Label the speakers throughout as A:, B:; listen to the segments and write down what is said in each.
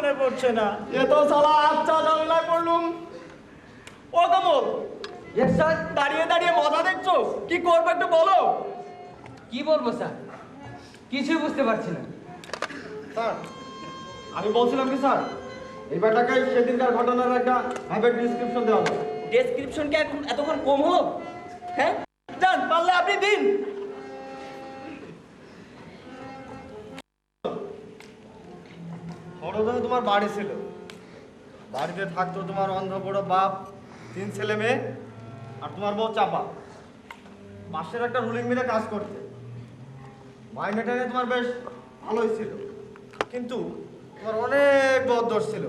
A: মনে পড়ছে না।
B: এ তো শালা আচ্ছা ঝামেলায় পড়লুম।
A: ও কমল,
C: ইয়েস স্যার।
A: দাঁড়িয়ে দাঁড়িয়ে মজা দেখছো, কি করবে একটু বলো।
C: কি বলবো স্যার, কিছুই বুঝতে পারছি না।
B: স্যার, আমি বলছিলাম কি স্যার, এই ব্যাটাকে সেদিনকার ঘটনার একটা হ্যাবিট ডিসক্রিপশন দেওয়া হবে।
A: ডেসক্রিপশন কি এখন এতক্ষণ কম হলো? হ্যাঁ, যান পারলে আপনি দিন।
B: হঠাৎ তোমার বাড়ি ছিল, বাড়িতে থাকতো তোমার অন্ধ বড় বাপ, 3 ছেলে মেয়ে আর তোমার বউ চাপা। পাশের একটা রুলিং মিলে কাজ করতে, মাইনে টাইনে তোমার বেশ ভালোই ছিল, কিন্তু তোমার অনেক বদদোষ ছিল।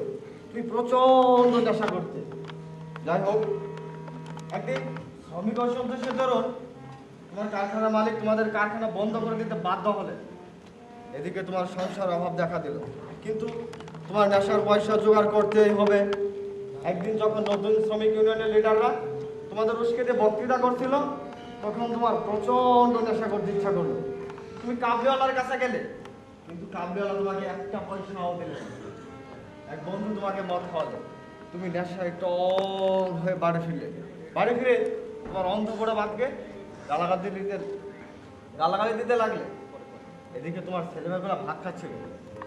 B: তুমি প্রচন্ড নেশা করতে। যাই হোক, একদিন শ্রমিক অসন্তোষের দরুন তোমার কারখানার মালিক তোমাদের কারখানা বন্ধ করে দিতে বাধ্য হলে। এদিকে তোমার সংসার অভাব দেখা দিল, কিন্তু তোমার নেশার পয়সা জোগাড় করতেই হবে। একদিন যখন নতুন শ্রমিক ইউনিয়নের লিডাররা তোমাদের উস্কে দিয়ে বক্তৃতা করছিল, তখন তোমার প্রচন্ড নেশা করতে ইচ্ছা করলো। তুমি কাবলিওয়ালার কাছে গেলে, কিন্তু কাবলিওয়ালা তোমাকে একটা পয়সাও দিলে না। এক বন্ধু তোমাকে মদ খাওয়ালো, তুমি নেশা একটু হয়ে বাড়ি ফিরলে। বাড়ি ফিরে তোমার অন্ধ পড়া বাপকে গালাগালি দিতে লাগলে। এদিকে তোমার ছেলেমেয়েগুলো ভাত খাচ্ছিল,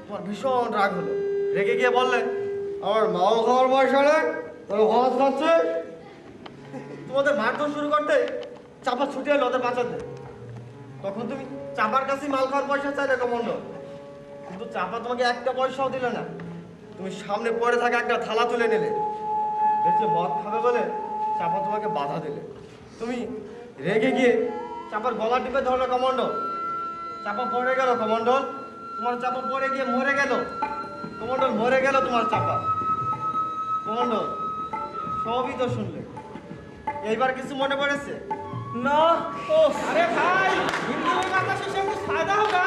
B: তোমার ভীষণ রাগ হলো। রেগে গিয়ে বললে, আমার মাল খাওয়ার পয়সা নেই, তোর ভাত খাচ্ছে। তোমাদের মারধর শুরু করতে চাপা ছুটে এলো ওদের বাঁচাতে। তখন তুমি চাপার কাছে মাল খাওয়ার পয়সা চাইলে কমন্ডল, কিন্তু চাপা তোমাকে একটা পয়সাও দিলে না। তুমি সামনে পড়ে থাকা একটা থালা তুলে নিলে, দেখছে মদ খাবে বলে চাপা তোমাকে বাধা দিলে। তুমি রেগে গিয়ে চাপার গলা টিপে ধরলে কমন্ডল। চাপা পড়ে গেল কমন্ডল, তোমার চাপা পড়ে গিয়ে মরে গেল কমন্ডল, মরে গেল তোমার চাপা। কমন্ডল, সবই তো শুনলে, এইবার কিছু মনে পড়েছে?
A: না। ও আরে ভাই, হিন্দি में बात से कुछ फायदा होगा?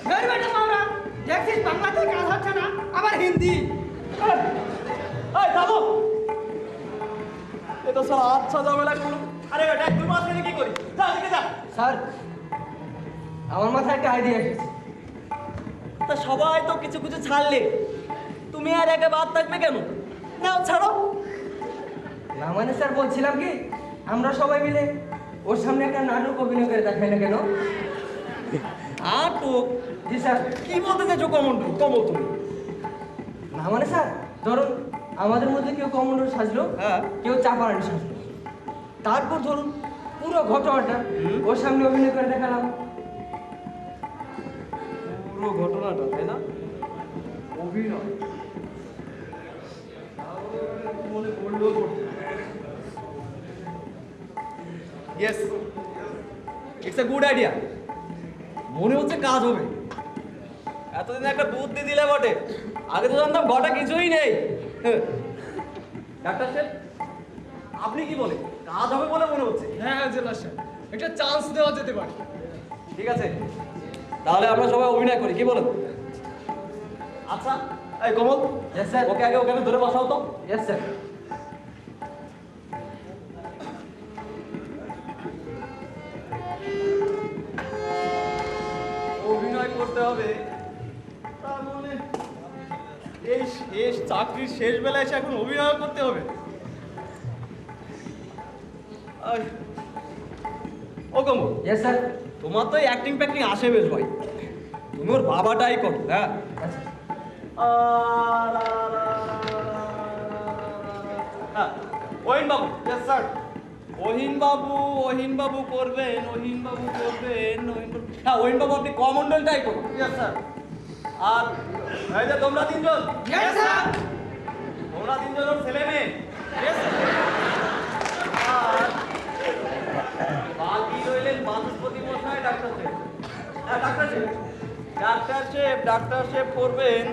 A: घर बैठे मारा দেখছিস বাংলাতে কাজ হচ্ছে না, আবার হিন্দি। এই থামো, এ তো সারা আচ্ছা ঝামেলা করলো। আরে বেটা তুই মাছ মেরে কি করি, যা এদিকে যা।
C: স্যার, আমার মাথায় একটা আইডিয়া এসেছে।
A: তা সবাই তো কিছু কিছু ছাড়লে, তুমি আর একা বাদ থাকবে কেন? নাও ছাড়ো।
C: না মানে স্যার, বলছিলাম কি, আমরা সবাই মিলে ওর সামনে একটা নাটক অভিনয় করে দেখাই না কেন?
A: নাটক?
C: জি স্যার।
A: কি বলতে চাইছো কমল তুমি?
C: না মানে স্যার, ধরুন আমাদের মধ্যে কেউ কমন্ডল সাজলো,
A: হ্যাঁ।
C: কেউ চাপারানি সাজলো, তারপর ধরুন পুরো ঘটনাটা ওর সামনে অভিনয় করে দেখালাম।
A: পুরো ঘটনাটা, তাই না? অভিনয় মনে পড়লেও yes, it's a good idea. মনে হচ্ছে কাজ হবে। এতদিন একটা বুদ্ধি দিলে বটে, আগে তো জানতাম ঘটা কিছুই নেই। ডাক্তার সাহেব, আপনি কি বলেন, কাজ হবে বলে মনে হচ্ছে?
D: হ্যাঁ জেলা স্যার, একটা চান্স দেওয়া যেতে পারে।
A: ঠিক আছে, তাহলে আমরা সবাই অভিনয় করি, কি বলেন? আচ্ছা, এই কমল,
C: Yes, sir.
A: ওকে আগে ওখানে ধরে বসাও তো।
C: Yes sir.
A: অভিনয় করতে হবে, তার মানে এই শেষ চাকরির শেষ বেলায় এসে এখন অভিনয় করতে হবে? ও কমল,
C: ইয়েস স্যার।
A: তোমার তো অ্যাক্টিং ফ্যাক্টিং আসে বেশ ভাই, তুমি ওর বাবাটাই করো। হ্যাঁ,
C: আচ্ছা।
A: হ্যাঁ, ওহিন বাবু।
B: Yes sir.
A: ওহিন বাবু করবেন, হ্যাঁ ওহিন বাবু আপনি কমন্ডলটাই করুন।
B: Yes sir.
A: আর এই যে তোমরা তিনজন,
D: Yes, sir.
A: তোমরা তিনজন ওর ছেলে মেয়ে।
D: Yes, sir.
A: আর বাকি রইলেন বাচস্পতি মশাই, ডাক্তার সাহেব। হ্যাঁ ডাক্তার সাহেব করবেন।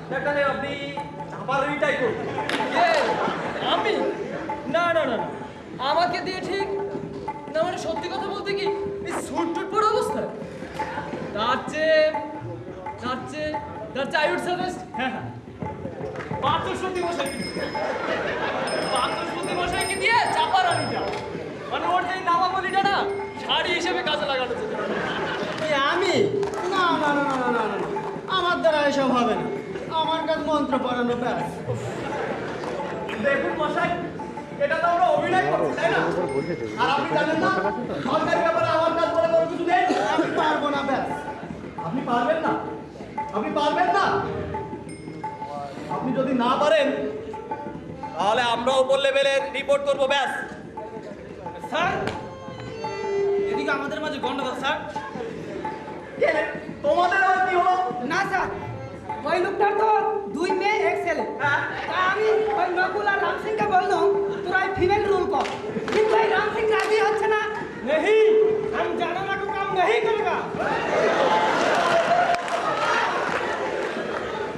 A: ডাক্তার সাহেব আপনি চাপারিটাই করবেন।
D: কে? আমি? না না না না, আমাকে দিয়ে ঠিক না, মানে সত্যি কথা বলতে কি, এই স্যুট টুট পরে অবস্থা তার চেয়ে আই উড সাজেস্ট, হ্যাঁ হ্যাঁ, বাচস্পতি মশাইকে দিয়ে চাপারানিটা, মানে ওর যে নামাবলিটা না, শাড়ি হিসেবে কাজে লাগানো যেতে পারে।
E: আমি? না না না না না না না, আমার দ্বারা
B: না এসব হবে না, আমার কাছে মন্ত্র পড়ানো ব্যাস।
E: দেখুন মশাই, এটা তো আমরা অভিনয় করছি, তাই না? আর আপনি জানেন না সরকারি ব্যাপারে আমার কাজ বলে কোনো কিছু নেই।
B: আমি পারবো না ব্যাস।
E: আপনি পারবেন না? আপনি পারবেন না? আপনি যদি না পারেন তাহলে আমরা উপর লেভেলের রিপোর্ট করবো ব্যাস।
A: স্যার, এদিকে আমাদের মাঝে গন্ডগোল স্যার।
E: কেন? তোমাদের আবার কি হলো?
A: না স্যার, ওই লোকটার তো 2 মেয়ে 1 ছেলে।
E: হ্যাঁ?
A: তা আমি ওই নকুল আর রাম সিংকে বললাম তোরা ফিমেল রুল কর, কিন্তু এই রাম সিং রাজি হচ্ছে না। नहीं, हम जानना को काम नहीं करेगा।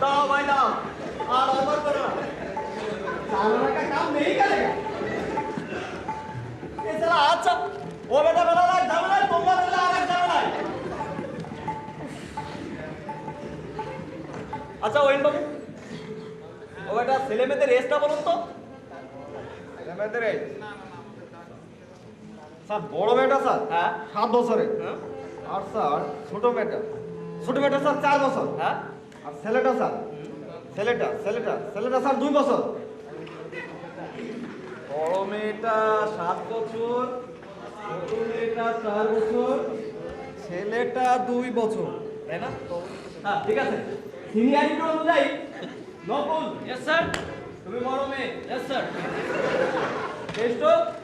E: दाओ भाई दाओ, और ऑफर करो ना। जानना का काम नहीं करेगा। ये साला अच्छा, वो बेटा बना रहा है झमेला, तुम लोग बना रहा है झमेला। अच्छा ওইন বাবু, ও বেটা ছেলে মেয়েদের রেসটা বলুন তো।
B: ছেলেমেয়েদের এই? স্যার বড় মেয়েটা স্যার
E: হ্যাঁ
B: 7 বছরের,
E: হ্যাঁ
B: আর স্যার ছোট মেয়েটা স্যার 4 বছর,
E: হ্যাঁ
B: আর ছেলেটা স্যার ছেলেটা স্যার 2 বছর।
E: বড় মেয়েটা 7 বছর, ছোট মেয়েটা 4 বছর, ছেলেটা 2 বছর, তাই না? হ্যাঁ ঠিক আছে। সিনিয়রিটি অনুযায়ী নকুল,
A: यस सर।
E: তুমি বড় মেয়ে।
A: Yes sir.
E: শ্রেষ্ঠ,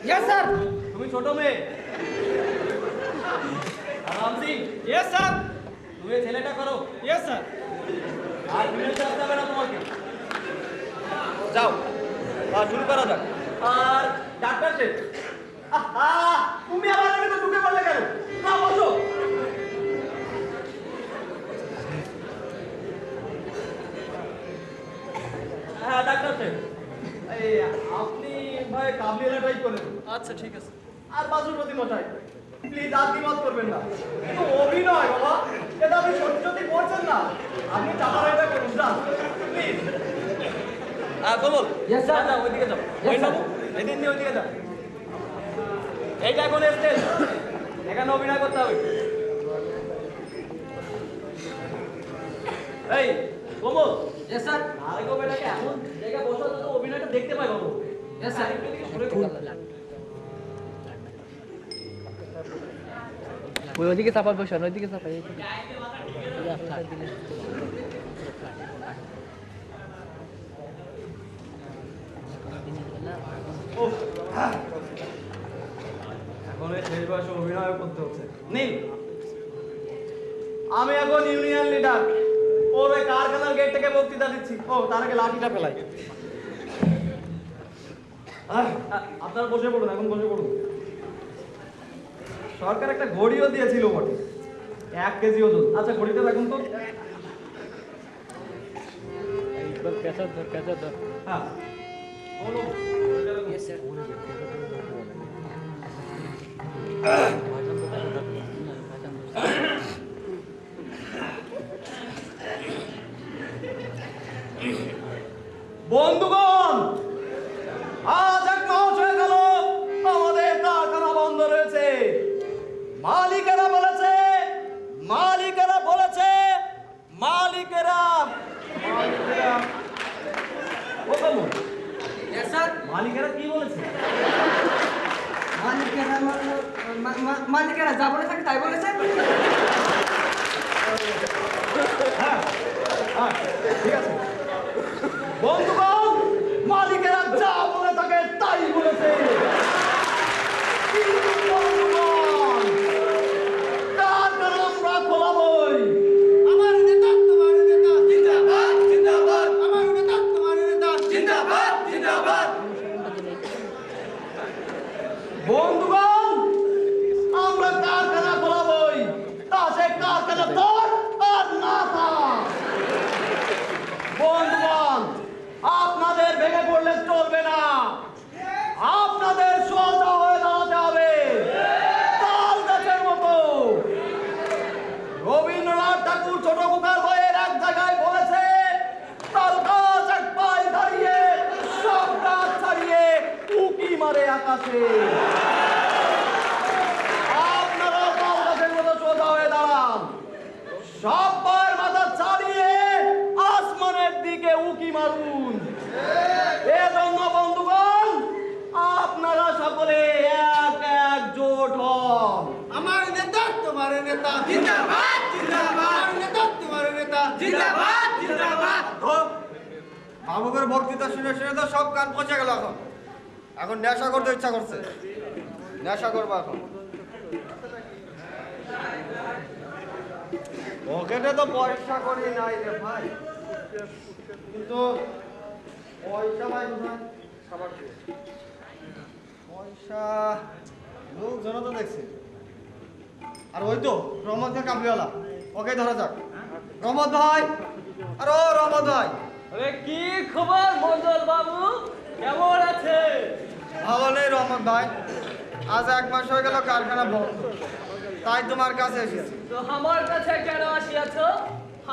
A: यस सर।
E: তুমি ছোট মেয়ে। আর রাম সিং,
A: यस सर।
E: তুমি এই ছেলেটা করো।
A: Yes sir.
E: আর ফিমেল আসতে হবে না তোমাকে। যাও, শুরু করা যাক। আর ডাক্তার সাহেব, আহা, তুমি আমার আগে তো ঢুকে পড়লে কেন? না বসো। হ্যাঁ ডাক্তার সাহেব, এই আপনি ভাই কাবলিয়ানা টাইপ করেন।
D: আচ্ছা ঠিক আছে।
E: আর বাসুপতি মশাই, প্লিজ আর দ্বিমত করবেন না, কিন্তু অভিনয় বাবা, এটা আপনি সত্যি সত্যি করছেন না। আপনি চাপার এটা করুন, যান প্লিজ। Kamal,
C: Yes, sir.
E: যাও ওইদিকে যাও।
C: Yes, sir.
E: এদিন দিয়ে ওইদিকে যাও। এইটা এখন স্টেজ, এখানে অভিনয় করতে হবে। এই কমল,
C: यस सर।
E: আরেকও বেটাকে এমন জায়গায় বসা তো অভিনয়টা দেখতে পাই বাবু।
C: Yes sir.
F: ওই ওদিকে চাপার বসে ওইদিকে চাপাই
E: এখন এই শেষ বয়সে অভিনয় করতে হচ্ছে। নীল, আমি এখন ইউনিয়ন লিডার, ওর ওই কারখানার গেট থেকে বক্তৃতা দিচ্ছি। ও তার আগে লাঠিটা ফেলাই। আপনারা বসে পড়ুন, এখন বসে পড়ুন। সরকার একটা ঘড়িও দিয়েছিল বটে, 1 কেজি ওজন। আচ্ছা ঘড়িটা দেখুন তো।
F: পেঁচা ধর
E: হ্যাঁ বলো। বন্ধুগণ, আজ 1 মাস হয়ে গেল আমাদের কারখানা বন্ধ রয়েছে। মালিকেরা বলেছে ও কেমন?
C: Yes sir.
E: মালিকেরা কি বলেছে?
C: মালিকেরা যা বলে থাকে তাই বলেছে।
E: হ্যাঁ ঠিক আছে বন্ধুগণ, মালিকেরা যা বলে থাকে তাই বলেছে। কিন্তু বন্ধুগণ, কারখানা আমরা খোলাবই।
A: আমার নেতা তোমার নেতা জিন্দাবাদ জিন্দাবাদ। আমার নেতা তোমার নেতা জিন্দাবাদ জিন্দাবাদ।
E: বন্ধুগণ, আমরা কারখানা খোলাবই, তা সে কারখানা তোর আর না থাক। বন্ধুগণ, আপনাদের ভেঙে পড়লে চলবে না, আপনাদের সোজা হয়ে দাঁড়াতে হবে তাল গাছের মতো। রবীন্দ্রনাথ ঠাকুর ছোট খোকার বইয়ের এক জায়গায় বলেছে, তাল গাছ এক পায়ে দাঁড়িয়ে সব গাছ ছাড়িয়ে উকি মারে আকাশে। আপনারা তাল গাছের মতো সোজা হয়ে দাঁড়ান, সব পায়ের মাথা ছাড়িয়ে মারুন। এজন্য বন্ধুগণ, আপনারা সকলে এক একজোট হন।
B: আমার নেতা তোমার নেতা জিন্দাবাদ জিন্দাবাদ, নেতা তোমার নেতা জিন্দাবাদ জিন্দাবাদ। বাবুকের বক্তৃতা শুনে শুনে তো সব কান পচে গেল। এখন নেশা করতে ইচ্ছা করছে, নেশা করবো এখন। পকেটে তো পয়সা করি নাই রে ভাই, কিন্তু পয়সা ভাই কোথায়? খাবার খেয়ে। পয়সা লোকজন তো দেখছি। আর ওই তো রহমত খান কাবলিওয়ালা, ওকে ধরা যাক। রহমত ভাই, আর ও রহমত ভাই,
D: আরে কি খবর মন্ডল বাবু, কেমন আছে?
B: ভালো নেই রহমত ভাই। আজ 1 মাস হয়ে গেল কারখানা বন্ধ, তাই তোমার কাছে এসেছি।
D: তো আমার কাছে কেন আসিয়াছ?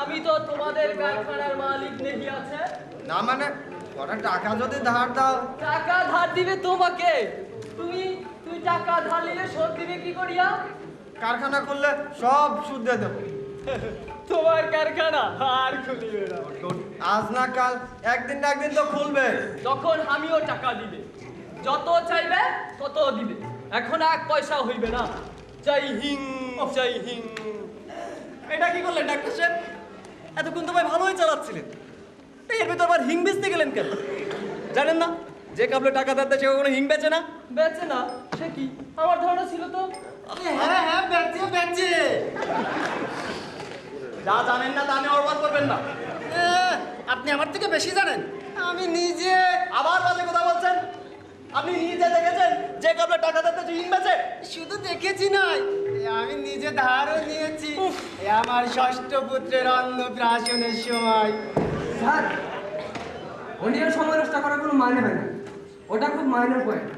D: আমি তো তোমাদের কারখানার মালিক নেহি আছে।
B: না মানে কটা টাকা যদি ধার দাও।
D: টাকা ধার দিবে তোমাকে? তুই টাকা ধার নিলে শোধ দিবে কি করিয়া?
B: কারখানা খুললে সব সুদ দিয়ে দেবো।
D: তোমার কারখানা আর খুলিবে না।
B: আজ না কাল একদিন না একদিন তো খুলবে।
D: তখন আমিও টাকা দিবে, যত চাইবে তত দিবে। এখন 1 পয়সা হইবে না। জয় হিন্দ, জয় হিন্দ।
E: এটা কি করলেন ডাক্তার সাহেব? এতক্ষণ তো ভাই ভালোই চালাচ্ছিলেন, এর ভিতর আবার হিং বেচতে গেলেন কেন? জানেন না যে কাবলে টাকা ধার দেয় সে কখনো হিং বেচে না?
D: বেচে না? সে কি আমার ধারণা ছিল তো।
B: হ্যাঁ হ্যাঁ, বেচে বেচে।
E: যা জানেন না তা নিয়ে অর্বাদ করবেন না।
B: আপনি আমার থেকে বেশি জানেন। আমি নিজে।
E: আবার বাজে কথা বলছেন। আপনি নিজে দেখেছেন যে কাবলে টাকা ধার দেয় হিং বেচে?
B: শুধু দেখেছি নয়, আমি নিজে ধারও নিয়েছি। আমার ষষ্ঠ পুত্রের অন্নপ্রাশনের সময়।
C: স্যার, অন্যের সময় নষ্ট করার কোনো মানে হয় না, ওটা খুব মাইনর পয়েন্ট।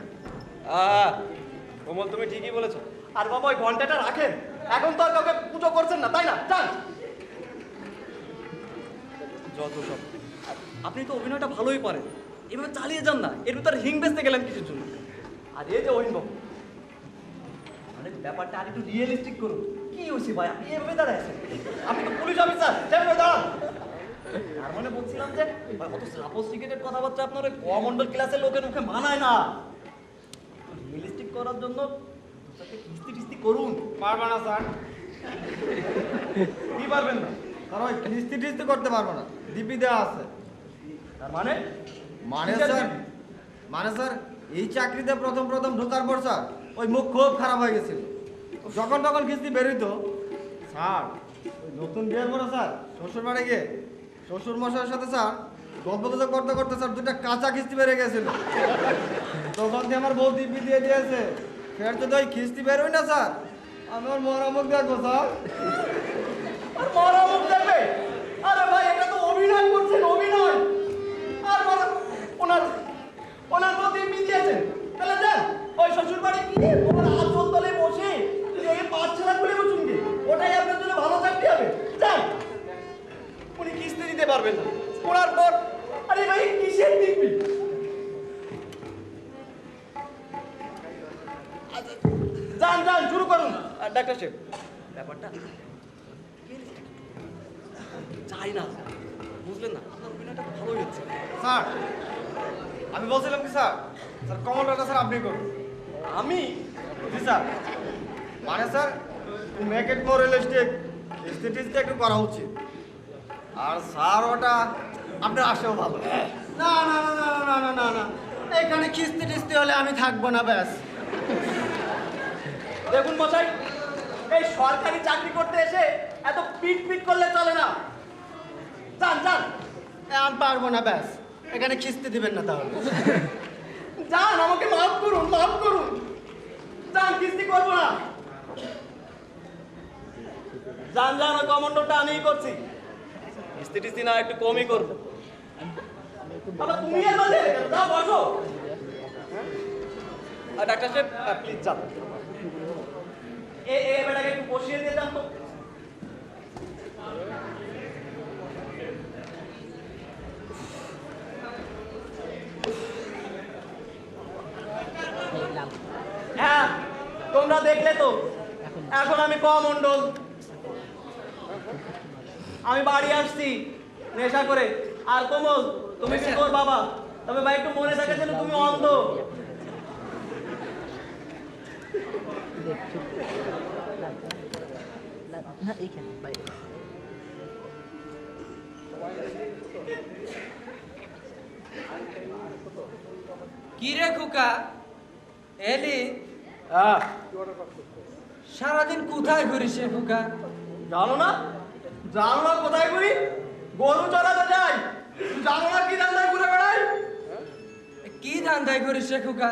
E: কোমল তুমি ঠিকই বলেছো। আর বাবা ওই ঘন্টাটা রাখেন, এখন তো আর কাউকে পুজো করছেন না, তাই না? যান। যত সব, আপনি তো অভিনয়টা ভালোই পারেন, এভাবে চালিয়ে যান না। এর ভিতর হিং বেচতে গেলেন কিছুর জন্য। আর এই যে অহিনবাবু, মানে ব্যাপারটা আর একটু রিয়েলিস্টিক করুন। কি হয়েছে ভাই, আপনি এভাবে দাঁড়াচ্ছেন? আপনি তো পুলিশ অফিসার, যেভাবে দাঁড়ান। তার মানে বলছিলাম যে ভাই, অত সাপোজ টিকেটের কথাবার্তা আপনার ওই কমন্ডল ক্লাসের লোকের মুখে মানায় না। রিয়েলিস্টিক করার জন্য দুটাকে কিস্তি টিস্তি করুন।
B: পারবো না স্যার।
E: কি পারবেন না?
B: স্যার ওই কিস্তি টিস্তি করতে পারবো না, দিব্যি দেওয়া আছে।
E: তার মানে
B: মানে স্যার, মানে স্যার এই চাকরিতে প্রথম ঢোকার পর স্যার ওই মুখ খুব খারাপ হয়ে গেছিল। যখন তখন কিস্তি বেরোইতো। স্যার ওই নতুন বিয়ের পরে স্যার শ্বশুর বাড়ি গিয়ে শ্বশুর মশাইয়ের সাথে স্যার গল্প গুজব করতে করতে স্যার 2টা কাঁচা কিস্তি বেড়ে গেছিল। তখন দিয়ে আমার বউ দিব্যি দিয়ে দিয়েছে, ফের যদি ওই কিস্তি বেরোই না স্যার, আমি ওর মরামুখ দেখবো স্যার।
E: আর মরা মুখ দেখবে? আরে ভাই, এটা তো অভিনয় করছেন, অভিনয়। আর ওনার ওনার প্রতি দিয়েছেন। তাহলে যান ওই শ্বশুর বাড়ি গিয়ে ওনার আসল তলে বসে এই পাঠশালা খুলে বসুন গে, ওটাই আপনার জন্য ভালো চাকরি হবে। যান। উনি কিস্তি দিতে পারবেন না, ওনার পর আরে ভাই কিসের দিবি? যান যান, শুরু করুন। আর ডাক্তার সাহেব, ব্যাপারটা চাই না, বুঝলেন না? আপনার অভিনয়টা তো ভালোই হচ্ছে।
B: স্যার আমি বলছিলাম কি স্যার, স্যার কমনটা স্যার আপনি করুন।
E: আমি?
B: জি স্যার, মানে sir make it more realistic, স্থিতিটা একটু করা উচিত। আর স্যার ওটা আপনার আসেও ভালো। না না না না না না না না, এখানে কিস্তি টিস্তি হলে আমি থাকবো না ব্যাস।
E: দেখুন মশাই, এই সরকারি চাকরি করতে এসে এত পিট পিট করলে চলে না। যান যান।
B: আমি পারবো না ব্যাস, এখানে কিস্তি দিবেন না তাহলে।
E: যান, আমাকে মাফ করুন, মাফ করুন। যান, কিস্তি করবো না। যান যান, ওই কমান্ডোটা আমিই করছি। কিস্তি টিস্তি না একটু কমই করবো। আবার তুমি এর মাঝে যাও, বসো। আর ডাক্তার সাহেব প্লিজ যান। এ বেটাকে একটু বসিয়ে দিয়ে যান তো। হ্যাঁ, তোমরা দেখলে তো, এখন আমি কমন্ডল। আমি বাড়ি আসছি নেশা করে। আর কোমল, তুমি কি তোর বাবা? তবে ভাই একটু মনে থাকে যেন তুমি অন্ধ।
F: না এইখানে বাইরে
C: কি রে খোকা এলি
E: হ্যাঁ,
C: সারাদিন কোথায় ঘুরিস রে খোকা?
E: জানো না? জানো না কোথায় ঘুরি? গরু চড়াতে যাই। জানো না কি ধান্দায় ঘুরে বেড়াই?
C: কি ধান্দায় ঘুরিস রে খোকা?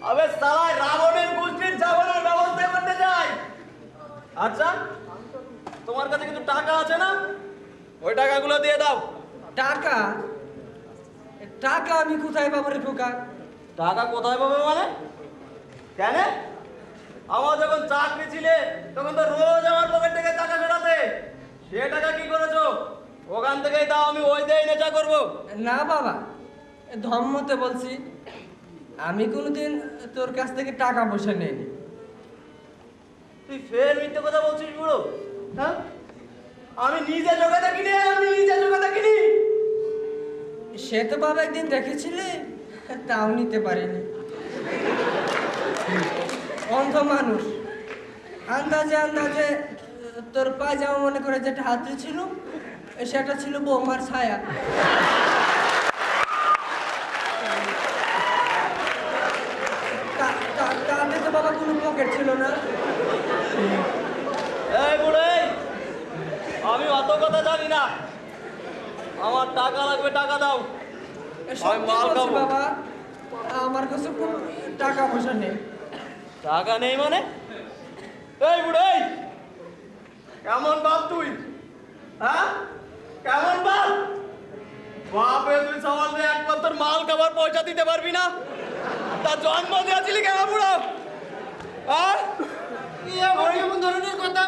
E: আবে সালাই রাবণের গোষ্ঠীর যাওয়ানোর ব্যবস্থা করতে যাই। আচ্ছা, তোমার কাছে কিছু টাকা আছে না? ওই টাকাগুলো দিয়ে দাও।
C: টাকা? টাকা আমি কোথায় পাবো রে খোকা?
E: টাকা কোথায় পাবে মানে? কেন? আমার যখন চাকরি ছিলে তখন তো রোজ আমার পকেট থেকে টাকা বেরাতে। সে টাকা কি করেছো? ওখান থেকেই দাও, আমি ওই দিয়ে নেশা করবো।
C: না বাবা, ধর্মতে বলছি, আমি কোনোদিন তোর কাছ থেকে টাকা পয়সা নেইনি।
E: তুই ফের মিথ্যে কথা বলছিস বুড়ো? হ্যাঁ, আমি নিজে জোগাতে কিনি, আমি নিজে জোগাতে কিনি।
C: সে তো বাবা একদিন দেখেছিলে, তাও নিতে পারিনি। অন্ধ মানুষ, আন্দাজে আন্দাজে তোর পায়জামা মনে করে যেটা হাতে ছিল সেটা ছিল বৌমার ছায়া। তাতে তো বাবা কোনো পকেট ছিল না।
E: এই বুড়ো, এই, আমি অত কথা জানি না। আমার টাকা লাগবে, টাকা দাও।
C: সত্যি
E: মাল
C: বলছি
E: খাবো।
C: বাবা, আমার কাছে কোনো টাকা পয়সা নেই।
E: টাকা নেই মানে? এই বুড়ো, এই, কেমন বাপ তুই? হ্যাঁ, কেমন বাপ? বাপে তুই সমাজ একবার তোর মাল খাবার পয়সা দিতে পারবি না? তা জন্ম দিয়েছিলি কেন বুড়ো? হ্যাঁ,
A: এমন ধরনের কথা?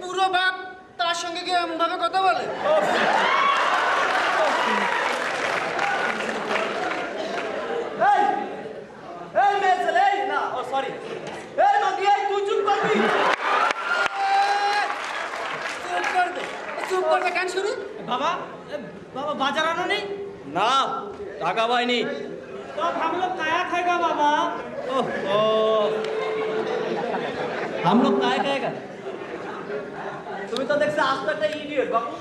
A: পুরো বাপ তার সঙ্গে কেউ এমন ভাবে কথা বলে?
E: এই, এই মেয়ে ছেলে, এই না, ও সরি, এই নদী, এই তুই চুপ করবি।
A: চুপ করবে কেন শুনি? বাবা, বাবা বাজার আনো নেই?
E: না, টাকা পাইনি।
A: तो हम लोग काया खाएगा बाबा?
E: ओहो, हम लोग काय खाएगा? তুমি তো দেখছো আস্ত একটা ইডিয়ট বাবু।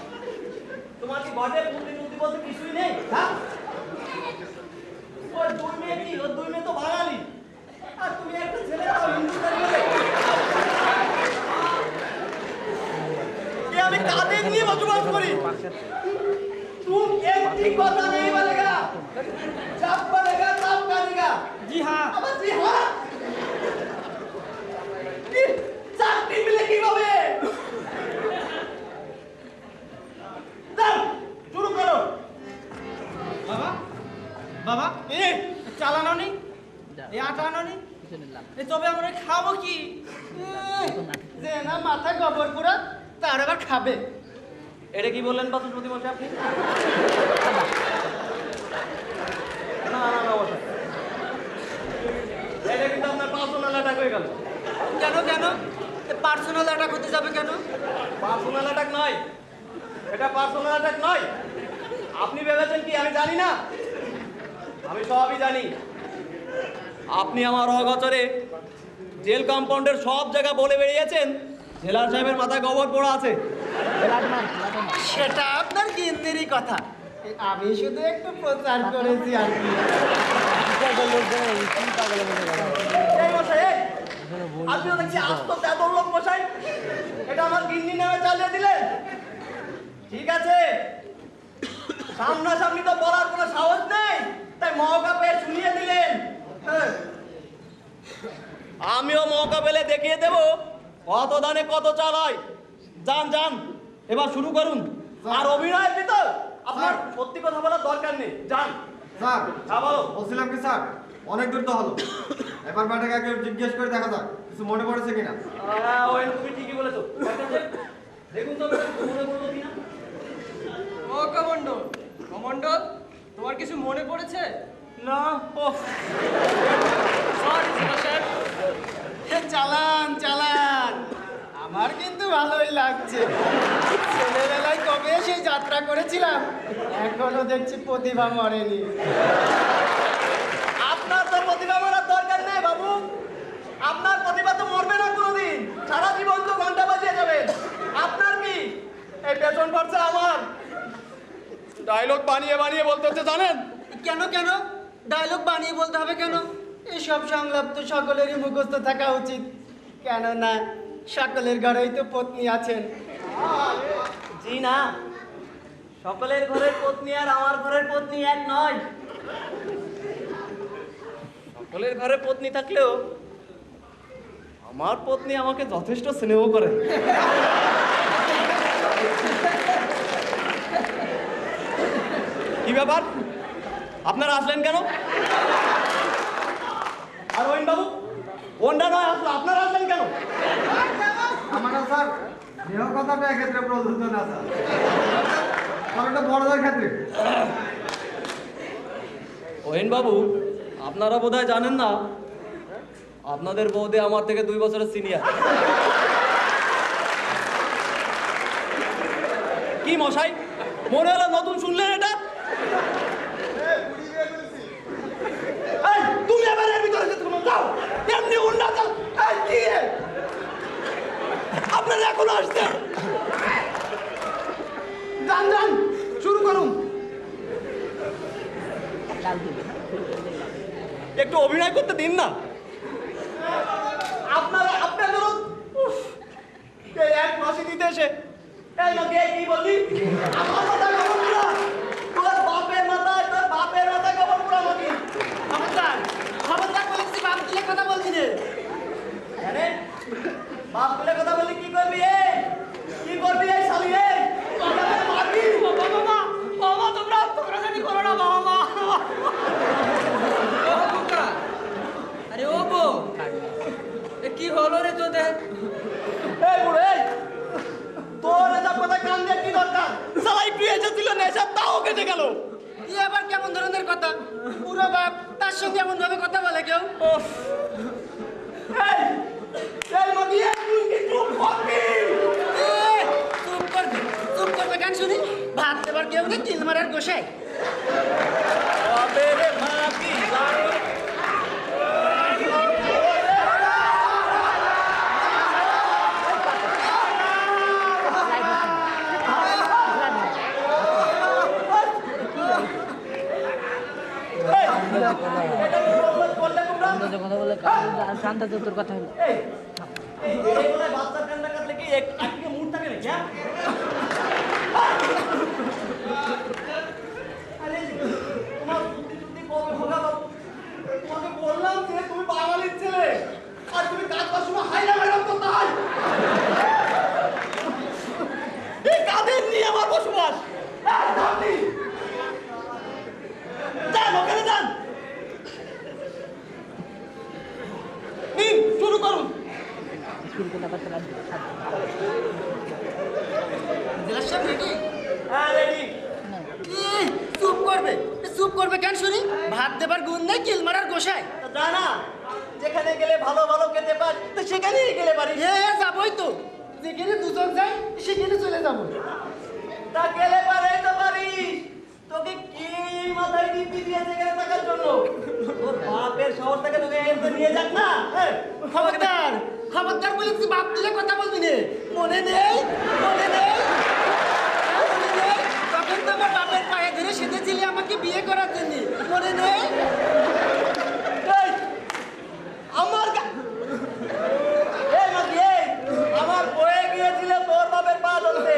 E: তোমার কি ঘরে বুদ্ধি বুদ্ধি বলতে কিছুই নেই? হ্যাঁ, ওই দুই মেয়ে কি? ওই দুই মেয়ে তো বাঙালি, আর তুমি একটা ছেলে তাও হিন্দুস্তানি হবে। আমি কাদের নিয়ে বসবাস করি? तुम एक ठीक बात नहीं बोलेगा, जब बोलेगा तब करेगा।
A: जी हाँ।
E: अब जी हाँ, कि चाकरी मिले की बाबे? चल, शुरू करो।
A: बाबा, बाबा,
E: ये
A: চালানো নেই? এই আটা আনো নেই? এই তবে আমরা খাবো কি? যে না মাথায় গোবর পুরা তার আবার খাবে।
E: এটা কি বললেন বাচস্পতি মশাই আপনি? না না না মশাই, এটা কিন্তু আপনার পার্সোনাল অ্যাটাক হয়ে গেল।
A: কেন কেন? পার্সোনাল অ্যাটাক হতে যাবে কেন?
E: পার্সোনাল অ্যাটাক নয়, এটা পার্সোনাল অ্যাটাক নয়। আপনি ভেবেছেন কি আমি জানি না? আমি সবই জানি। আপনি আমার অগোচরে জেল কম্পাউন্ডের সব জায়গা বলে বেরিয়েছেন জেলার সাহেবের মাথায় গোবর পোড়া আছে।
A: সেটা আপনার গিন্নিরই কথা, আমি শুধু একটু প্রচার করেছি আর কি।
E: এই মশাই, এই, আপনিও দেখছি আস্ত তেদর লোক মশাই, এটা আমার গিন্নি নামে চালিয়ে দিলেন। ঠিক আছে, সামনাসামনি তো বলার কোনো সাহস নেই, তাই মৌকা পেয়ে শুনিয়ে দিলেন। হ্যাঁ, আমিও মৌকা পেলে দেখিয়ে দেব কত দানে কত চাল হয়। যান যান, এবার শুরু করুন। আর অভিনয়ের ভিতর আপনার সত্যি কথা বলার দরকার নেই। যান।
B: স্যার,
E: হ্যাঁ বলো।
B: বলছিলাম কি স্যার, অনেক দূর তো হলো, এবার ব্যাটাকে আগে জিজ্ঞেস করে দেখা যাক কিছু মনে পড়েছে কিনা।
E: ওই তুমি ঠিকই বলেছো। দেখুন তো মনে পড়লো কিনা।
C: ও কমন্ডল, কমন্ডল, তোমার কিছু মনে পড়েছে?
E: না, ও
A: চালান চালান, আমার আমার কিন্তু ভালোই লাগছে। ছেলেবেলায় কবে সেই যাত্রা করেছিলাম, এখনো দেখছি প্রতিভা মরেনি।
E: আপনার তো প্রতিভা মরার দরকার নেই বাবু। আপনার প্রতিভা তো মরবে না কোনোদিন, সারা জীবন তো ঘন্টা বাজিয়ে যাবেন। আপনার কি এই পেছন পড়ছে আমার ডায়লগ বানিয়ে বানিয়ে বলতে হচ্ছে জানেন?
A: কেন কেন ডায়লগ বানিয়ে বলতে হবে কেন? এসব সংলাপ তো সকলেরই মুখস্থ থাকা উচিত, কেননা সকলের ঘরেই তো পত্নী আছেন।
E: জি না, সকলের ঘরের পত্নী আর আমার ঘরের পত্নী এক নয়। সকলের ঘরে পত্নী থাকলেও আমার পত্নী আমাকে যথেষ্ট স্নেহ করে। কি ব্যাপার, আপনারা আসলেন কেন? আর ওইন বাবু, ওনটা নয় আসলো, আপনারা আসলেন কেন?
B: আমার স্যার দেহ কথাটা এক্ষেত্রে প্রযোজ্য না স্যার, কারণ এটা বড়দের ক্ষেত্রে।
E: ওহেন বাবু, আপনারা বোধহয় জানেন না আপনাদের বৌদি আমার থেকে 2 বছরের সিনিয়র। কি মশাই, মনে হলো নতুন শুনলেন এটা? এই, তুমি এবার এর ভিতরে যেতে কোনো যাও, এমনি উন্না যাও। এই, কি রে? আপনারা এখন আসছেন, যান যান, শুরু করুন।
F: লাল দিবে না
E: একটু অভিনয় করতে দিন না। আপনাদের এক ফাঁসি দিতে এসে এই লোকে কি বললি? আমার মাথা কবর পুরা, তোর বাপের মাথায়, তোর বাপের মাথায় কবর পুরা নাকি? খবরদার, খবরদার বলেছি, বাপ তুলে কথা বলছি রে। আরে বাপ তুলে কথা বললি কি করবি? কি করবি এই শালি? মারবি?
A: বাবা বাবা বাবা, তোমরা জানি করো না বাবা।
C: ও খোকা, আরে ও বউ, এ কি হলো রে তোদের?
E: এই বুড়ো, এই তোর এসব কথা কান দিয়ে কি দরকার? শালা একটু এসেছিল নেশা, তাও কেটে গেল।
A: ই আবার কেমন ধরনের কথা? পুরো বাপ তার সঙ্গে এমন ভাবে কথা বলে কেউ?
E: এই এই মগিয়ে তুই কি চুপ করবি?
A: চুপ করবে গান শুনি। ভাত দেবার কেউ নেই, কিল মারার গোসাই।
E: আবে রে মাগি লাগবে।
F: কথা বলে শান্ত তোর কথা হলো
E: বাচ্চার কান্না কাটলে কি একদিকে মুড থাকে নাকি? তোমার বুদ্ধি টুদ্ধি কবে হোগা বাবু? তোমাকে বললাম যে তুমি বাঙালির ছেলে, আর তুমি কাজ করার সময় হাইলা ম্যাডাম করতে হয়। এই কাদের নিয়ে আমার বসবাস? যান ওখানে যান, নিন শুরু করুন।
F: স্কুল কোথা করতে লাগবে
A: জেলার সাহেব রেডি?
E: হ্যাঁ রেডি।
A: চুপ করবে কেন শুনি? ভাত দেবার গুণ নেই, কিল মারার গোসাই।
E: জানা যেখানে গেলে ভালো ভালো খেতে পার, তো সেখানেই গেলে পারি।
A: যাবই তো, যেখানে দুজন যাই সেখানে চলে যাবো।
E: তা গেলে পারেই তো পারিস। তোকে কি মাথায় টিপি দিয়েছে এখানে থাকার জন্য? তোর বাপের শহর থেকে তোকে এখানে নিয়ে যাক না।
A: খবরদার খবরদার বলেছি, বাপ তুলে কথা বলবি নে। মনে নেই মনে নেই মনে নেই, তখন তো আমার বাপের পায়ে ধরে সেধেছিলি আমাকে বিয়ে করার জন্য, মনে নেই?
E: এই, আমার এই মাগি, এই আমার বয়ে গিয়েছিল তোর বাপের পা ধরতে।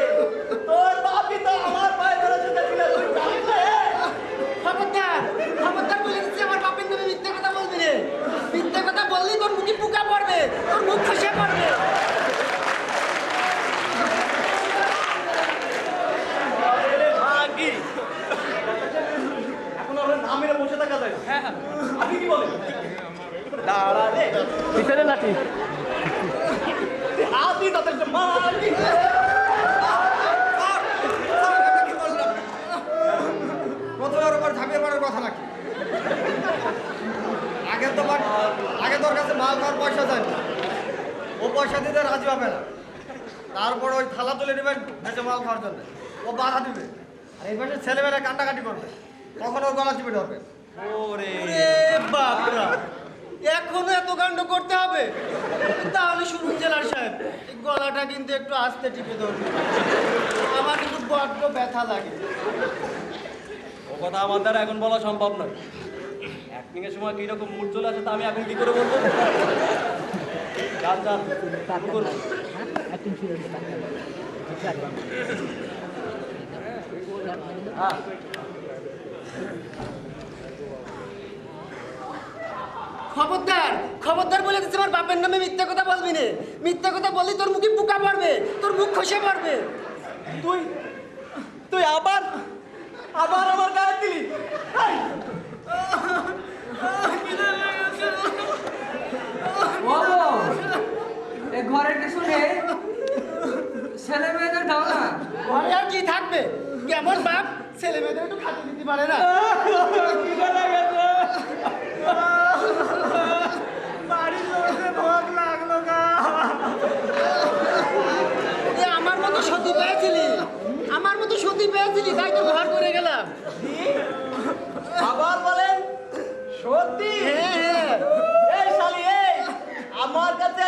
E: তোর বাপই তো আমার পায়ে ধরে সেধেছিল, তুই জানিস না?
A: খবরদার খবরদার বলে দিচ্ছি, আমার বাপের নামে মিথ্যে কথা বলবি রে। মিথ্যে কথা বললি তোর মুখে পোকা পড়বে, তোর মুখ খসে পড়বে।
E: মাগি, এখন আমরা নাম মেরে বসে থাকা যায়। হ্যাঁ হ্যাঁ, আপনি কি বলেন? দাঁড়া রে,
F: পিছনে লাঠি
E: আপনি যথেষ্ট মাগি।
B: প্রথমের উপর ঝাঁপিয়ে পড়ার কথা নাকি? আগে তোর কাছে মাল খাওয়ার পয়সা চাই, ও পয়সা দিতে রাজি হবে না। তারপর ওই থালা তুলে নেবেন ভেজে মাল খাওয়ার জন্য। ও বাধা দিবে আর এই পাশে ছেলেমেয়েরা কান্নাকাটি করবে, তখন ওর গলা চিপে ধরবে।
E: ওরে
A: ওরে বাপরা, এখনো এত কাণ্ড করতে হবে? তাহলে শুনুন জেলার সাহেব, এই গলাটা কিন্তু একটু আস্তে টিপে ধরবে, আমার কিন্তু বড্ড ব্যথা লাগে।
E: ও কথা আমার দ্বারা এখন বলা সম্ভব নয়। অ্যাক্টিং এর সময় কিরকম মুড চলে আসে তা আমি এখন কি করে বলবো? যান যান শুরু করুন।
F: একদিন ছিল
E: হ্যাঁ
A: খবরদার, খবরদার বলে দিচ্ছি, আমার বাপের নামে মিথ্যা কথা বলবি না। মিথ্যা কথা বললি তোর মুখে পোকা পড়বে, তোর মুখ খসে পড়বে।
E: তুই তুই আবার আবার আমার গায়ে দিলি। এই!
C: বাবা, এ ঘরের কিছু নেই, ছেলে মেয়েদের দাও না।
A: ঘরে আর কি থাকবে? কেমন বাপ ছেলে মেয়েদের একটু খাতে দিতে পারে না? বাড়ির লোকে ভোগ লাগলো গা। এ আমার মতো সতী পেয়েছিলি, আমার মতো সতী পেয়েছিলি, তাই তো ঘর করে গেলাম।
E: আবার বলেন সত্যি?
A: হ্যাঁ হ্যাঁ,
E: এই শালি এই আমার কাছে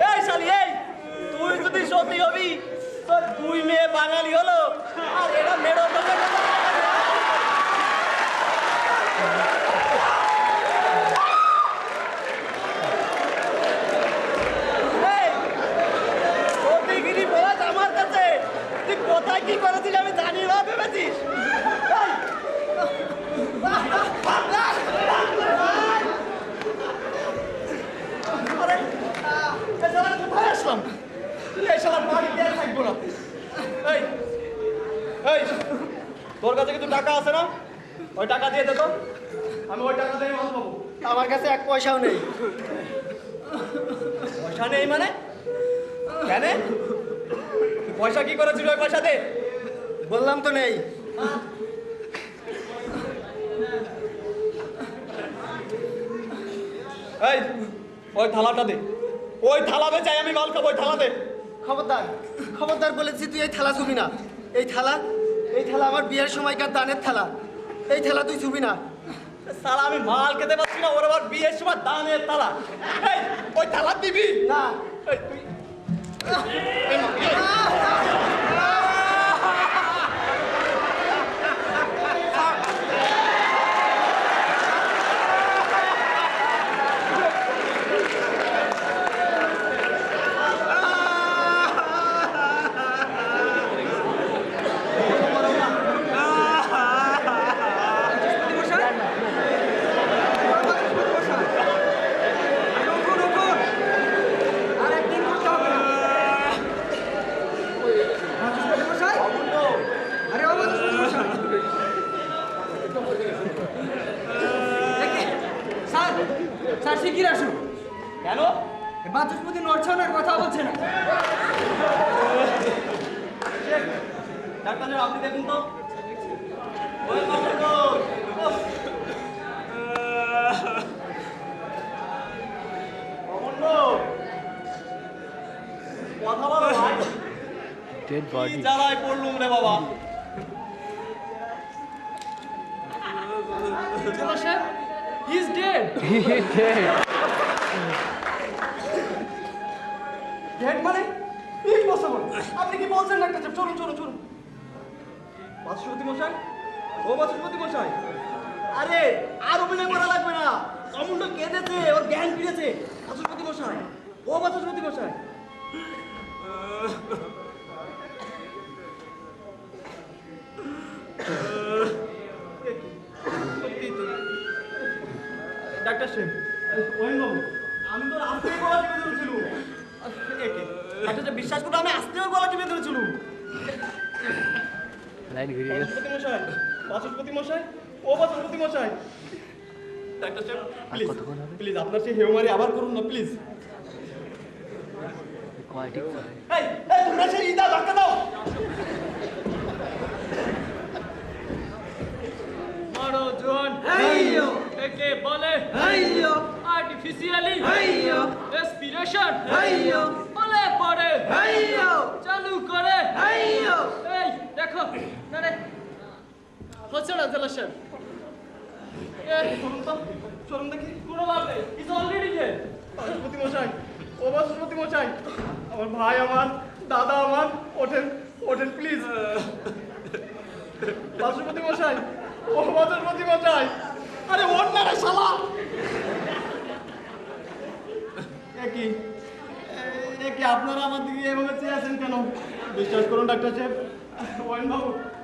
E: এই শালি এই তুই যদি সত্যি হবি তোর দুই মেয়ে বাঙালি হলো আর এরা মেরো তোকে সত্যিগিরি বলাস আমার কাছে। তুই কোথায় কি করেছিস আমি জানি না ভেবেছিস? এই! আরে, এই শালা কোথায় আসলাম? এই শালা বাড়িতে আর থাকবো না। এই, এই, তোর কাছে কিন্তু টাকা আছে না? ওই টাকা দিয়ে দে তো। আমি ওই টাকা দিয়ে মাল পাবো।
A: আমার কাছে এক পয়সাও নেই।
E: পয়সা নেই মানে? কেন? তুই পয়সা কি করেছিস ওই পয়সা দে?
A: বললাম তো নেই।
E: এই ওই থালাটা দে। ওই থালা বেচাই আমি মাল খাবো, ওই থালা দে।
A: খবরদার, খবরদার বলেছি, তুই এই থালা ছুবি না। এই থালা, এই থালা আমার বিয়ের সময়কার দানের থালা। এই থালা তুই ছুবি না।
E: সালা আমি মাল খেতে পারছি না, ওর আবার বিয়ের সময় দানের থালা। এই ওই থালা দিবি
A: না,
E: এই তুই
C: আর একদিন করতে হবে না। বাচস্পতি মশাই, আরে ও বাচস্পতি মশাই। স্যার, স্যার শিগগির আসুন।
E: কেন?
C: এ বাচস্পতি নড়ছে না, কথা বলছে না।
E: ডাক্তার সাহেব আপনি দেখুন তো। ওই কমন্ডার, কথা বলো ভাই।
F: Dead body.
E: কি জ্বালায় পড়লুম রে বাবা।
D: জেলা সাহেব, হি ইজ ডেড।
E: ডেড মানে? ইম্পসিবল। আপনি কি বলছেন ডাক্তার সাহেব? চলুন চলুন চলুন। বাচস্পতি মশাই, ও বাচস্পতি মশাই, আরে আর অভিনয় করা লাগবে না। অমুন্ড কেঁদেছে, ওর জ্ঞান ফিরেছে। বাচস্পতি মশাই, ও বাচস্পতি মশাই। সত্যিই তো। ডাক্তার সাহেব, ওই বাবু, আমি তো আস্তে গলা টিপে ধরেছিলুম। ডাক্তার সাহেব বিশ্বাস করুন, আমি আস্তে গলা টিপে ধরেছিলুম।
F: লাইন ঘুরে গেছে।
E: বাচস্পতি মশাই, বাচস্পতি মশাই, ও বাচস্পতি মশাই। ডাক্তার সাহেব প্লিজ,
F: কতক্ষণ হবে?
E: প্লিজ আপনার সেই হেউমারি আবার করুন না প্লিজ।
F: কয় ঠিক করে।
E: এই এই তোমরা সেই ইদা ধাক্কা দাও।
D: মারো জোয়ান, একে বলে
C: হাইয়ো
D: আর্টিফিশিয়ালি
C: হাইয়ো
D: রেসপিরেশন
C: হাইয়ো
D: বলে পড়ে
C: হাইয়ো
D: চালু করে
C: হাইয়ো
D: এই দেখো না রে হচ্ছে না জেলাশন
B: চলুন দেখি
D: কোনো লাভ নেই ইজ অলরেডি ডেড
B: বাচস্পতি মশাই ও বাচস্পতি মশাই আমার ভাই আমার দাদা আমার ওঠেন ওঠেন প্লিজ বাচস্পতি মশাই ও বাচস্পতি মশাই আরে ওঠ না রে শালা এ কি আপনারা আমার দিকে এভাবে চেয়ে আছেন কেন বিশ্বাস করুন ডাক্তার সাহেব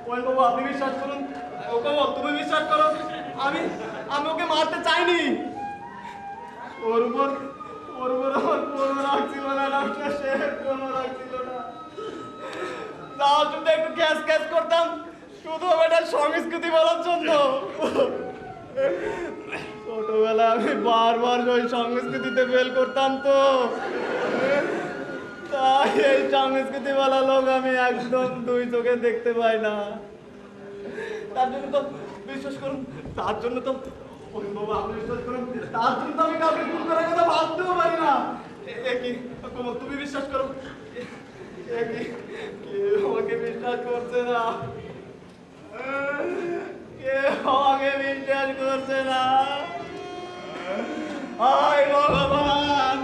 B: ওয়েন বাবু আপনি বিশ্বাস করুন ওকে তুমি বিশ্বাস করো আমি ওকে মারতে চাইনি ওর উপর আমার কোনো রাগ ছিল না ডাক্তার সাহেব কোনো রাগ ছিল না তাও শুধু একটু ক্যাশ করতাম শুধু এটা সংস্কৃতি বলার জন্য ছোটবেলায় আমি বারবার ওই সংস্কৃতিতে ফেল করতাম তো তাই এই সংস্কৃতিওয়ালা লোক আমি একদম দুই চোখে দেখতে পাই না তার জন্য তো বিশ্বাস করুন তার জন্য তো ওই বাবা আপনি বিশ্বাস করুন তার জন্য তো আমি কাউকে খুন করার কথা ভাবতেও পারি না কি তুমি বিশ্বাস করো কি কেউ আমাকে বিশ্বাস করছে না কেউ আমাকে বিশ্বাস করছে না হায় ভগবান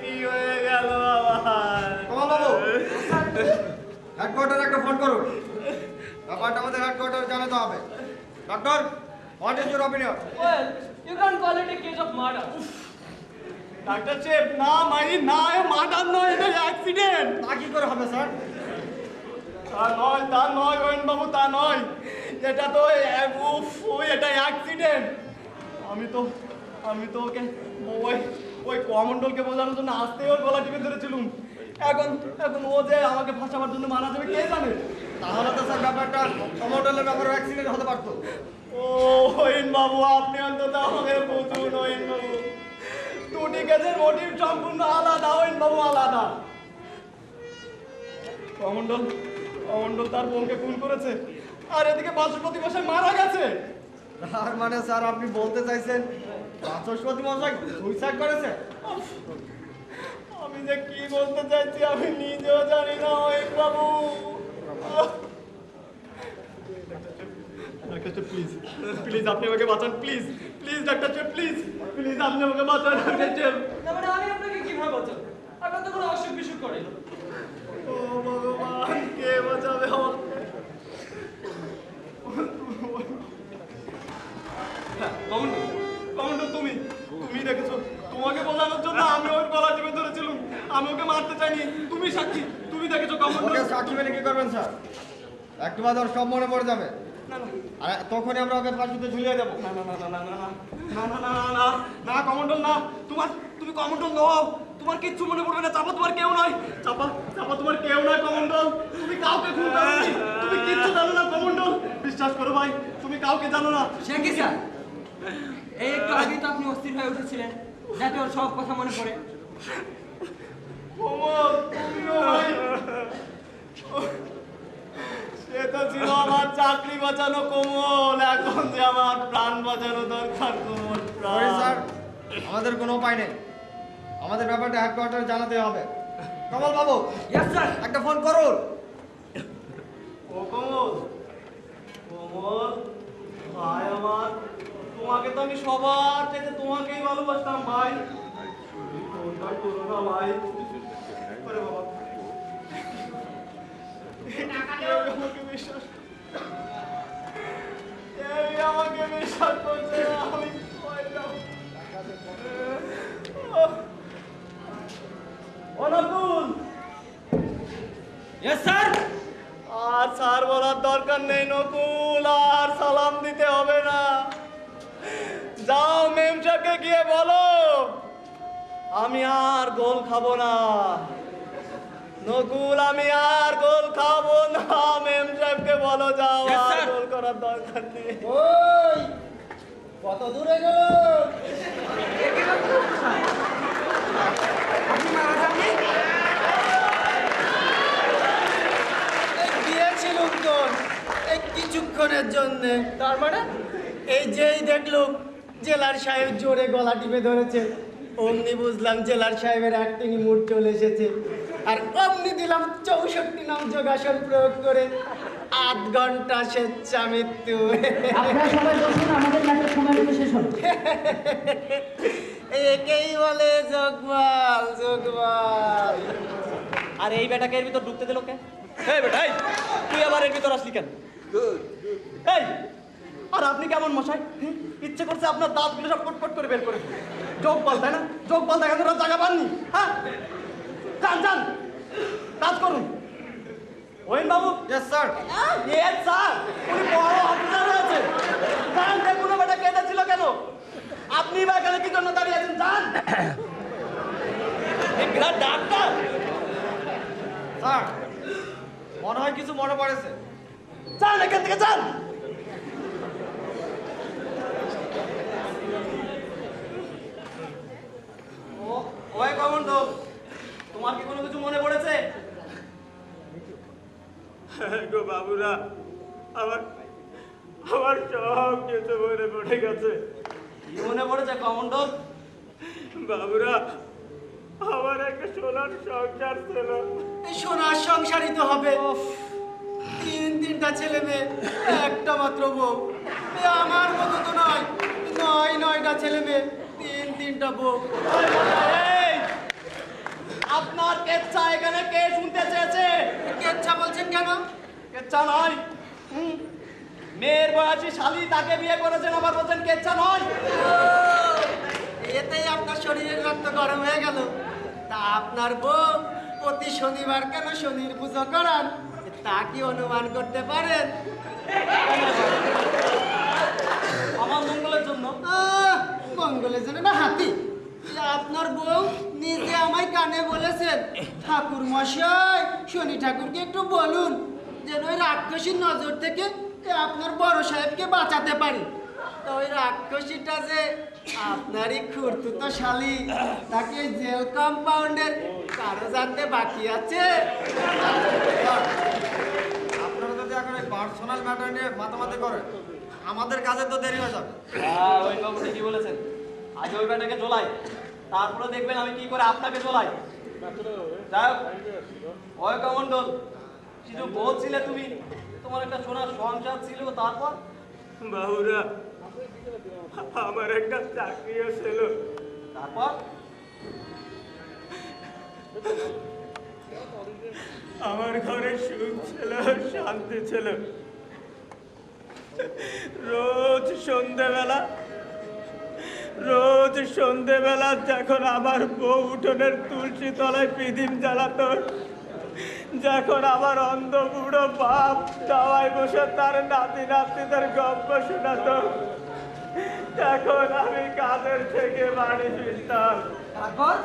B: কি হয়ে গেল আমার
E: কমল বাবু হেডকোয়ার্টার একটা ফোন করুন ব্যাপারটা আমাদের হেডকোয়ার্টার জানাতে হবে doctor what is your opinion
D: well you can call it a case of murder
B: ডাক্তার সাহেব না মারি না মার্ডার নয় এটা অ্যাক্সিডেন্ট
E: তা কি করে হবে স্যার
B: তা নয় গোয়েন বাবু তা নয় এটা তো এটা অ্যাক্সিডেন্ট আমি তো ওকে ওই কমন্ডলকে বোঝানোর জন্য আসতেই ওর গলা টিপে ধরেছিলুম এখন ও যে আমাকে ফাঁসাবার জন্য মারা যাবে কে জানে
E: তাহলে তো স্যার ব্যাপারটা কমোডলের ব্যাপারে অ্যাক্সিডেন্ট হতে পারতো
B: ও ওইন বাবু আপনি অন্তত আমাকে বুঝুন ওইন বাবু দুটি কেসের মোটিভ সম্পূর্ণ আলাদা ওইন বাবু আলাদা কমন্ডল তার বোনকে খুন করেছে আর এদিকে বাচস্পতি মশাই মারা গেছে
E: তার মানে স্যার আপনি বলতে চাইছেন বাচস্পতি মশাই সুইসাইড করেছে
B: আমি যে কি বলতে চাইছি আমি নিজেও জানি না ওইন বাবু ডাক্তার প্লিজ আপনি আমাকে বাঁচান প্লিজ ডাক্তার প্লিজ আপনি আমাকে বাঁচান ডাক্তার
D: না মানে আমি আপনাকে কিভাবে বাঁচাবো আপনার তো কোনো অসুখ বিসুখ করে না
B: ও ভগবান কে বাঁচাবে আমাকে কমন্ডল তুমি দেখেছো তোমাকে বোঝানোর জন্য আমি ওর গলা টিপে ধরেছিলাম আমি ওকে মারতে চাইনি তুমি সাক্ষী তুমি দেখেছো কমন্ডল
E: ওকে সাক্ষী মেনে কি করবেন স্যার একটু বাদ ওর সব মনে পড়ে যাবে আর তখনই আমরা ওকে ফাঁসিতে ঝুলিয়ে দেবো
B: না কমন্ডল না তুমি কমন্ডল নও তোমার কিচ্ছু মনে পড়বে না চাপা তোমার কেউ নয় চাপা তোমার কেউ নয় কমন্ডল তুমি কাউকে খুন করোনি তুমি কিচ্ছু জানো না কমন্ডল বিশ্বাস করো ভাই তুমি কাউকে জানো না
C: সে কি স্যার এই একটু আগেই তো আপনি অস্থির হয়ে উঠেছিলেন যাতে ওর সব কথা মনে পড়ে
B: কোমল তুমিও ভাই সে তো ছিল আমার চাকরি বাঁচানো কোমল এখন যে আমার প্রাণ বাঁচানো দরকার কোমল
E: সরি স্যার আমাদের কোনো উপায় নেই আমাদের ব্যাপারটা হেডকোয়ার্টারে জানাতে হবে কমল বাবু
C: ইয়েস স্যার
E: একটা ফোন করুন
B: ও কোমল ভাই আমার তোমাকে তো আমি সবার থেকে তোমাকেই ভালোবাসতাম ভাই ফোনটা করো না ভাই আরে বাবা আমাকে বিশ্বাস করছে না আমি অনাকুল
C: ইয়েস স্যার
B: আর স্যার বলার দরকার নেই নকুল আর সালাম দিতে হবে না যাও মেম সাহেবকে গিয়ে বলো আমি আর গোল খাবো না নকুল আমি আর গোল খাবো না মেম সাহেবকে বলো যাও
C: Yes,
B: আর
C: sir.
B: গোল করার দরকার নেই
A: ওই কত দূরে গেল
C: আপনি মারা যাননি
A: গিয়েছিলুম তোর এই কিছুক্ষণের জন্যে
D: তার মানে
A: এই যেই দেখলুম জেলার সাহেব জোরে গলা টিপে ধরেছে, অমনি বুঝলাম জেলার সাহেবের অ্যাক্টিং মুড চলে এসেছে। আর অমনি দিলাম 64 নাম যোগাসন প্রয়োগ করে 8 ঘন্টা স্বেচ্ছা মৃত্যু।
G: আপনারা সবাই বসুন, আমাদের ম্যাচের সময় মতো শেষ হলো।
A: একেই বলে যোগমাল, যোগমাল।
E: আর এই বেটাকে এর ভিতর ঢুকতে দিল কে? এই বেটা, এই, তুই আবার এর ভিতর আসলি কেন? এই, আর আপনি কেমন মশাই? ইচ্ছে করছে আপনার দাঁতগুলো সব পটপট করে বের করে দিন। যোগ বল, তাই না? যোগ বল দেখাতে ওরা জায়গা পাননি, হ্যাঁ? যান যান, কাজ করুন। When Babu.
B: Yes sir.
E: Yes sir, উনি বড় অফিসার হয়েছে। যান দেখুন বেটা কেটে ছিল কেন? আপনি বা এখানে কি জন্য দাঁড়িয়ে আছেন? যান। এই বিরাট ডাক্তার।
B: স্যার, মনে হয় কিছু মনে পড়েছে।
E: যান এখান থেকে, যান। ওই কমন্ড, তোমার কি কোনো কিছু মনে পড়েছে?
H: গো বাবুরা, আমার আমার সব কিছু মনে পড়ে গেছে।
E: কি মনে পড়েছে কমন্ড?
H: বাবুরা, আমার একটা সোনার সংসার ছিল।
A: এই সোনার সংসারই তো হবে। তিনটা ছেলে মেয়ে, একটা মাত্র বউ। আমার মতো তো নয়, 9টা ছেলে মেয়ে, তিনটা বউ।
E: এই, আপনার কেচ্ছা এখানে কে শুনতে চেয়েছে?
A: কেচ্ছা বলছেন কেন?
E: কেচ্ছা নয়। মেয়ের বয়সী শালি তাকে বিয়ে করেছেন, আবার বলছেন কেচ্ছা নয়।
A: এতেই আপনার শরীরের রক্ত গরম হয়ে গেল। তা আপনার বউ প্রতি শনিবার কেন শনির পুজো করান, তা কি অনুমান করতে পারেন?
E: আমার মঙ্গলের জন্য।
A: মঙ্গলের জন্য না হাতি। আপনার বউ নিজে আমায় কানে বলেছেন, ঠাকুর মশাই শনি ঠাকুরকে একটু বলুন যেন ওই রাক্ষসীর নজর থেকে আপনার বড় সাহেবকে বাঁচাতে পারি। তো ওই রাক্ষসীটা যে আপনারই খুড়তুতো শালি, তাকে জেল কম্পাউন্ডের কারো জানতে বাকি আছে?
B: আপনারা যদি এখন এই পার্সোনাল ম্যাটার নিয়ে মাতামাতি করেন, আমাদের কাজে তো দেরি হয়ে যাবে।
E: হ্যাঁ, ওই বাবু ঠিকই বলেছেন। আগে ওই বেটাকে জ্বলাই, তারপরে দেখবেন আমি কি করে আপনাকে জ্বলাই। যাই হোক, ওই কমন্ডল, কিছু বলছিলে তুমি, তোমার একটা সোনার সংসার ছিল, তারপর?
H: বাবুরা, আমার একটা চাকরিও ছিল।
E: তারপর?
H: আমার ঘরে সুখ ছিল, শান্তি ছিল। রোজ সন্ধেবেলা যখন আমার বউ উঠোনের তুলসী তলায় পিদিম জ্বালাতো, যখন আমার অন্ধ বুড়ো বাপ দাওয়ায় বসে তার নাতিদের গল্প শোনাতো, তখন আমি কাজের থেকে বাড়ি ফিরতাম।
C: তারপর?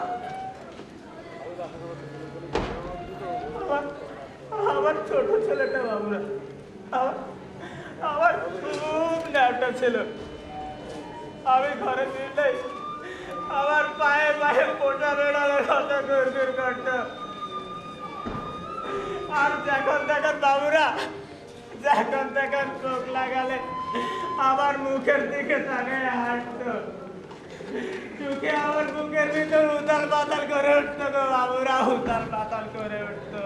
H: আমার ছোট ছেলেটা বাবুরা, আমার খুব ন্যাপটা ছিল। আমি ঘরে ফিরলেই আমার পায়ে পোটা বেড়ালের কথা গুড়গুড় করত। আর যখন দেখেন বাবুরা, যখন দেখেন চোখ লাগালে আমার মুখের দিকে তাকিয়ে হাঁটতো। চোখে আমার বুকের ভিতর উতাল পাতাল করে উঠতো গো বাবুরা, উতাল পাতাল করে উঠতো।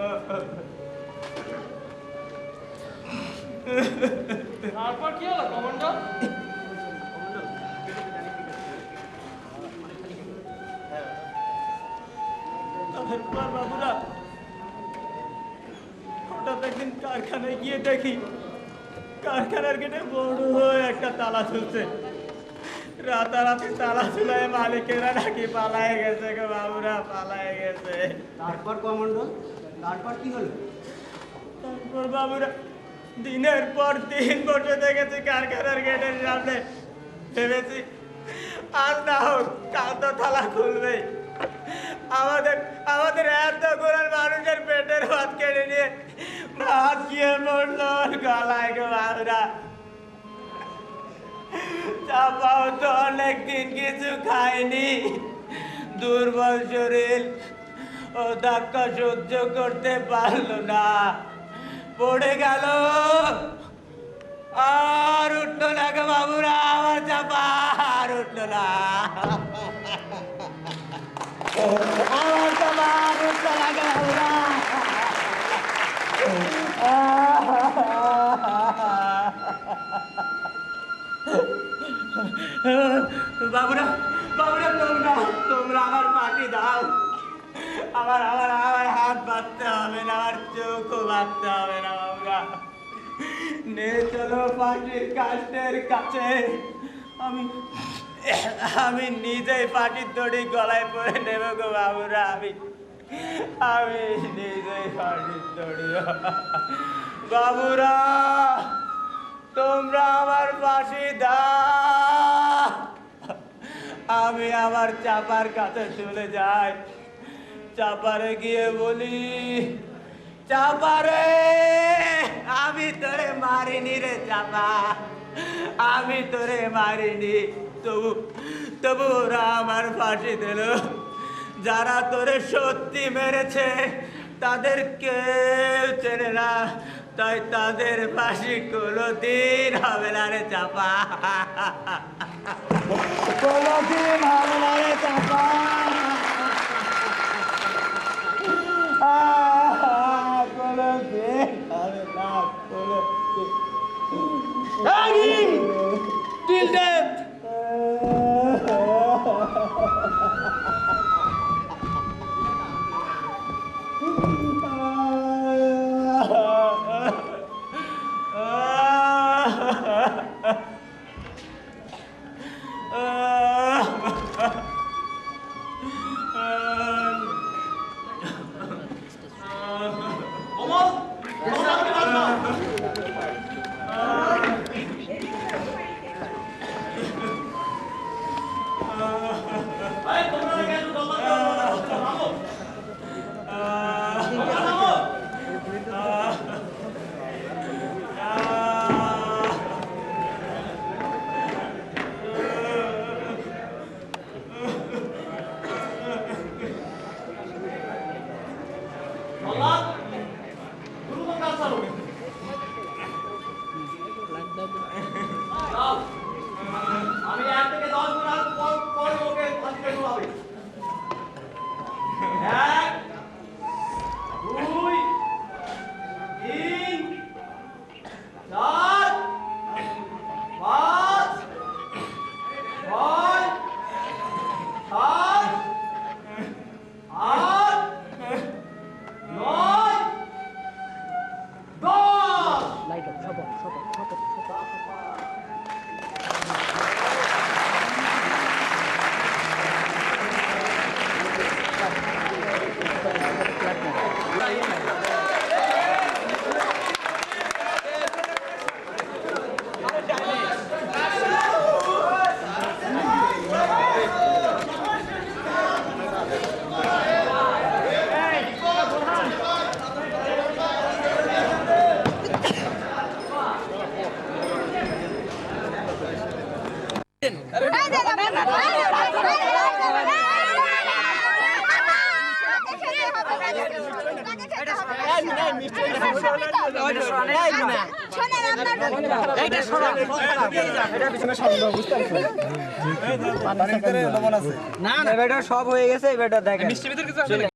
D: তারপর কি হলো কমান্ডার?
H: তারপর বাবুরা, হঠাৎ একদিন কারখানায় গিয়ে দেখি কারখানার গেটে বড় একটা তালা ঝুলছে। রাতারাতি তালা ঝুলায় মালিকেরা নাকি পালায় গেছে গো বাবুরা, পালায় গেছে।
A: তারপর কমান্ডার, তারপর কি হলো?
H: তারপর বাবুরা, দিনের পর দিন বসে দেখেছি কারখানার গেটের সামনে। ভেবেছি আজ না হোক কাল তো তালা খুলবে। আমাদের এত গোড়ার মানুষের পেটের ভাত কেড়ে নিয়ে ভাত গিয়ে মরলো গলায় গো বাবুরা। চাপাও তো অনেকদিন কিছু খায়নি, দুর্বল শরীর, ও ধাক্কা সহ্য করতে পারলো না, পড়ে গেল। আর উঠলো না গো বাবুরা, আমার চাপা আর উঠলো না। আমার চাপা আর উঠলো না গো বাবুরা। বাবুরা বাবুরা, তোমরা আমার পাটি দাও। আমার আমার আমার হাত বাঁধতে হবে না, আমার চোখও বাঁধতে হবে না বাবুরা। নে চলো পাটির কাষ্টের কাছে। আমি নিজেই পাটির দড়ি গলায় পরে নেব গো বাবুরা। আমি নিজেই পাটির দড়ি। বাবুরা তোমরা আমার পাশে দাও। আমি আমার চাপার কাছে চলে যাই। চাপারে গিয়ে বলি, চাপারে আমি তোরে মারিনি রে চাপা, আমি তোরে মারিনি। তবু ওরা আমার ফাঁসি দিল। যারা তোরে সত্যি মেরেছে তাদের কেউ চেনে না, তাই তাদের ফাঁসি কোনোদিন হবে না রে চাপা, কোনোদিন হবে না রে চাপা। কোনোদিন হবে না, কোনোদিন। Till death. আমি 1 থেকে 10 গুণ পর ওকে ফাঁসি দেবো হবে। 1 2 3 4 5 6 7 8 9 10।
G: লাইট অফ, সব অফ, সব অফ, সব অফ, সব অফ।
E: না না, এবারটা সব হয়ে গেছে, এবারটা দেখেন।